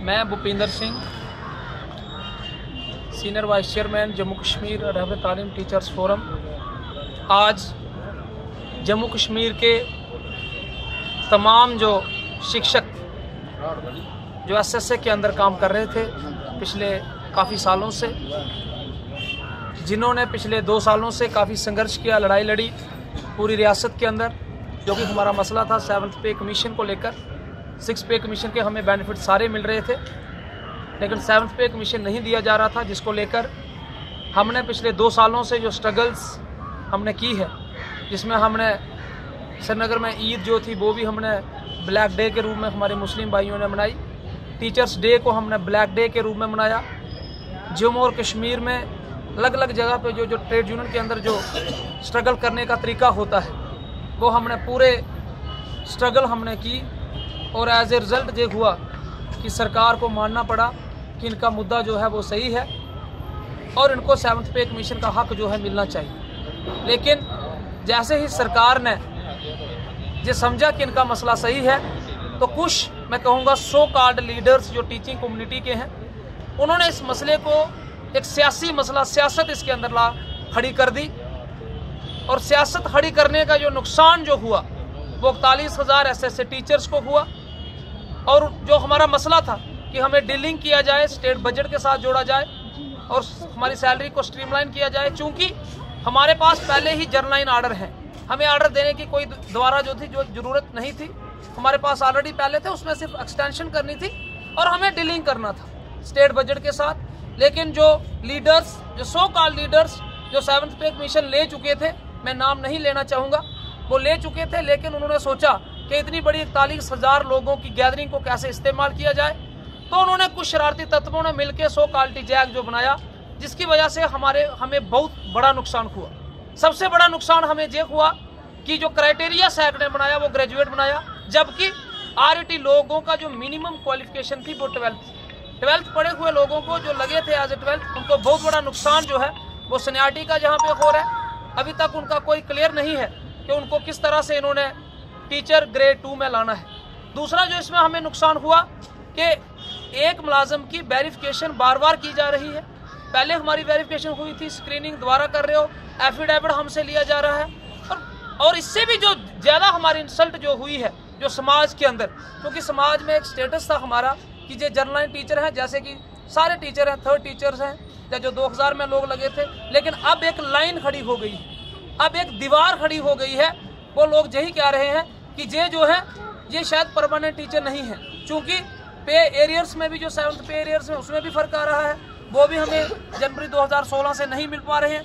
मैं Bhupinder Singh, senior vice chairman Jammu Kashmir Rehbar Taleem teachers forum, आज जम्मू कश्मीर के तमाम जो शिक्षक जो एसएसए के अंदर काम कर रहे थे पिछले काफ़ी सालों से, जिन्होंने पिछले 2 सालों से काफ़ी संघर्ष किया, लड़ाई लड़ी पूरी रियासत के अंदर, जो कि हमारा मसला था 7th पे कमीशन को लेकर। 6 पे कमीशन के हमें बेनिफिट सारे मिल रहे थे, लेकिन 7th पे कमीशन नहीं दिया जा रहा था, जिसको लेकर हमने पिछले 2 सालों से जो स्ट्रगल्स हमने की है, जिसमें हमने श्रीनगर में ईद जो थी वो भी हमने ब्लैक डे के रूप में हमारे मुस्लिम भाइयों ने मनाई। टीचर्स डे को हमने ब्लैक डे के रूप में मनाया। जम्मू और कश्मीर में अलग अलग जगह पे जो ट्रेड यूनियन के अंदर जो स्ट्रगल करने का तरीका होता है वो हमने पूरे स्ट्रगल हमने की, और एज ए रिज़ल्ट ये हुआ कि सरकार को मानना पड़ा कि इनका मुद्दा जो है वो सही है और इनको 7th पे कमीशन का हक जो है मिलना चाहिए। लेकिन जैसे ही सरकार ने ये समझा कि इनका मसला सही है, तो कुछ मैं कहूँगा सो कॉल्ड लीडर्स जो टीचिंग कम्युनिटी के हैं, उन्होंने इस मसले को एक सियासी मसला, सियासत इसके अंदर खड़ी कर दी, और सियासत खड़ी करने का जो नुकसान जो हुआ वो 41,000 एसएसए टीचर्स को हुआ। और जो हमारा मसला था कि हमें डीलिंग किया जाए, स्टेट बजट के साथ जोड़ा जाए और हमारी सैलरी को स्ट्रीमलाइन किया जाए, चूँकि हमारे पास पहले ही जर्नलाइन आर्डर है, हमें आर्डर देने की कोई दोबारा जो ज़रूरत नहीं थी, हमारे पास ऑलरेडी पहले थे, उसमें सिर्फ एक्सटेंशन करनी थी और हमें डीलिंग करना था स्टेट बजट के साथ। लेकिन जो लीडर्स, जो सो कॉल्ड लीडर्स जो 7th पे कमीशन ले चुके थे, मैं नाम नहीं लेना चाहूँगा, वो ले चुके थे, लेकिन उन्होंने सोचा कि इतनी बड़ी 41,000 लोगों की गैदरिंग को कैसे इस्तेमाल किया जाए, तो उन्होंने कुछ शरारती तत्वों ने मिलकर सो क्वालिटी जैक जो बनाया, जिसकी वजह से हमें बहुत बड़ा नुकसान हुआ। सबसे बड़ा नुकसान हमें ये हुआ कि जो क्राइटेरिया सैक ने बनाया वो ग्रेजुएट बनाया, जबकि आरईटी लोगों का जो मिनिमम क्वालिफिकेशन थी वो 12th पढ़े हुए लोगों को जो लगे थे एज ए 12th, उनको बहुत बड़ा नुकसान जो है वो सीनियरिटी का जहाँ पे हो रहा है। अभी तक उनका कोई क्लियर नहीं है कि उनको किस तरह से इन्होंने टीचर ग्रेड 2 में लाना है। दूसरा जो इसमें हमें नुकसान हुआ कि एक मुलाजम की वेरिफिकेशन बार बार की जा रही है। पहले हमारी वेरिफिकेशन हुई थी, स्क्रीनिंग दोबारा कर रहे हो, एफिडेविट हमसे लिया जा रहा है, और इससे भी जो ज़्यादा हमारी इंसल्ट जो हुई है जो समाज के अंदर, क्योंकि समाज में एक स्टेटस था हमारा कि ये जर्नलाइन टीचर हैं, जैसे कि सारे टीचर हैं, 3rd टीचर्स हैं, या जो 2000 में लोग लगे थे। लेकिन अब एक लाइन खड़ी हो गई है, अब एक दीवार खड़ी हो गई है। वो लोग यही कह रहे हैं कि ये जो है ये शायद परमानेंट टीचर नहीं है, चूँकि पे एरियर्स में भी जो 7th पे एरियर्स में उसमें भी फ़र्क आ रहा है, वो भी हमें जनवरी 2016 से नहीं मिल पा रहे हैं।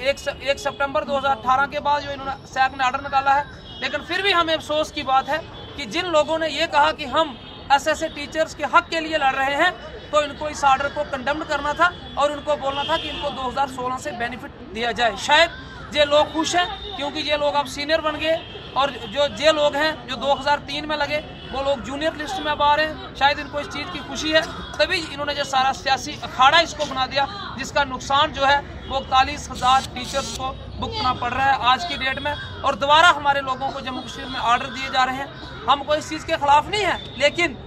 1 सितंबर 2018 के बाद जो इन्होंने सैक ने ऑर्डर निकाला है। लेकिन फिर भी हमें अफसोस की बात है कि जिन लोगों ने ये कहा कि हम एसएसए टीचर्स के हक के लिए लड़ रहे हैं, तो इनको इस ऑर्डर को कंडेम्ड करना था और उनको बोलना था कि इनको 2016 से बेनिफिट दिया जाए। शायद ये लोग खुश हैं क्योंकि ये लोग अब सीनियर बन गए, और जो ये लोग हैं जो 2003 में लगे वो लोग जूनियर लिस्ट में अब आ रहे हैं। शायद इनको इस चीज़ की खुशी है, तभी इन्होंने जो सारा सियासी अखाड़ा इसको बना दिया, जिसका नुकसान जो है वो 41,000 टीचर्स को भुगतना पड़ रहा है आज की डेट में। और दोबारा हमारे लोगों को जम्मू कश्मीर में ऑर्डर दिए जा रहे हैं। हम कोई इस चीज़ के खिलाफ नहीं है, लेकिन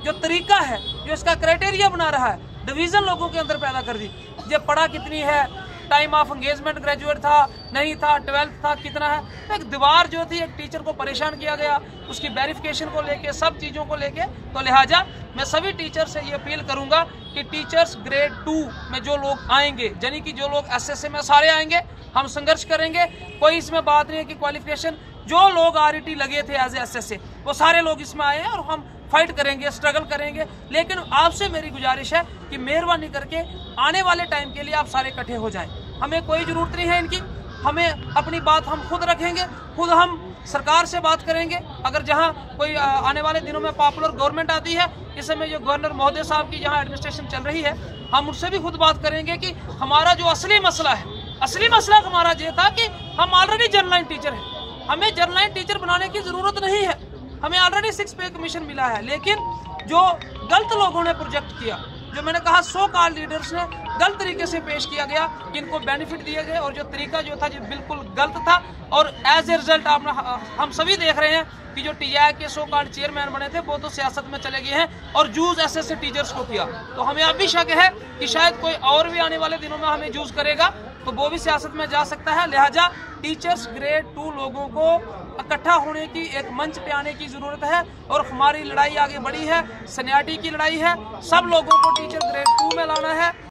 जो तरीका है, जो इसका क्राइटेरिया बना रहा है, डिवीज़न लोगों के अंदर पैदा कर दी। ये पढ़ा कितनी है, टाइम ऑफ एंगेजमेंट ग्रेजुएट था नहीं था, 12th था कितना है, तो एक दीवार जो थी, एक टीचर को परेशान किया गया उसकी वेरिफिकेशन को लेके, सब चीज़ों को लेके। तो लिहाजा मैं सभी टीचर से ये अपील करूंगा कि टीचर्स ग्रेड 2 में जो लोग आएंगे, यानी कि जो लोग एसएसए में सारे आएंगे, हम संघर्ष करेंगे। कोई इसमें बात नहीं है कि क्वालिफिकेशन, जो लोग आरईटी लगे थे एज ए एसएसए वो सारे लोग इसमें आए हैं, और हम फाइट करेंगे, स्ट्रगल करेंगे। लेकिन आपसे मेरी गुजारिश है कि मेहरबानी करके आने वाले टाइम के लिए आप सारे इकट्ठे हो जाएं। हमें कोई ज़रूरत नहीं है इनकी, हमें अपनी बात हम खुद रखेंगे, खुद हम सरकार से बात करेंगे। अगर जहां कोई आने वाले दिनों में पॉपुलर गवर्नमेंट आती है, इस समय जो गवर्नर महोदय साहब की जहां एडमिनिस्ट्रेशन चल रही है, हम उनसे भी खुद बात करेंगे कि हमारा जो असली मसला है, असली मसला हमारा ये था कि हम ऑलरेडी जर्नलाइन टीचर हैं, हमें जर्नलाइन टीचर बनाने की ज़रूरत नहीं है, हमें ऑलरेडी 6 पे कमीशन मिला है। लेकिन जो गलत लोगों ने प्रोजेक्ट किया, जो मैंने कहा सो कॉल्ड लीडर्स ने गलत तरीके से पेश किया गया कि इनको बेनिफिट दिए गए, और जो तरीका जो था जो बिल्कुल गलत था। और एज ए रिजल्ट हम सभी देख रहे हैं कि जो टीआई के सो कॉल्ड चेयरमैन बने थे वो तो सियासत में चले गए हैं और जूस ऐसे टीचर्स को किया। तो हमें अब भी शक है कि शायद कोई और भी आने वाले दिनों में हमें जूस करेगा तो वो भी सियासत में जा सकता है। लिहाजा टीचर्स ग्रेड 2 लोगों को इकट्ठा होने की, एक मंच पे आने की जरूरत है और हमारी लड़ाई आगे बढ़ी है, सीनियरिटी की लड़ाई है। सब लोगों को टीचर ग्रेड 2 में लाना है।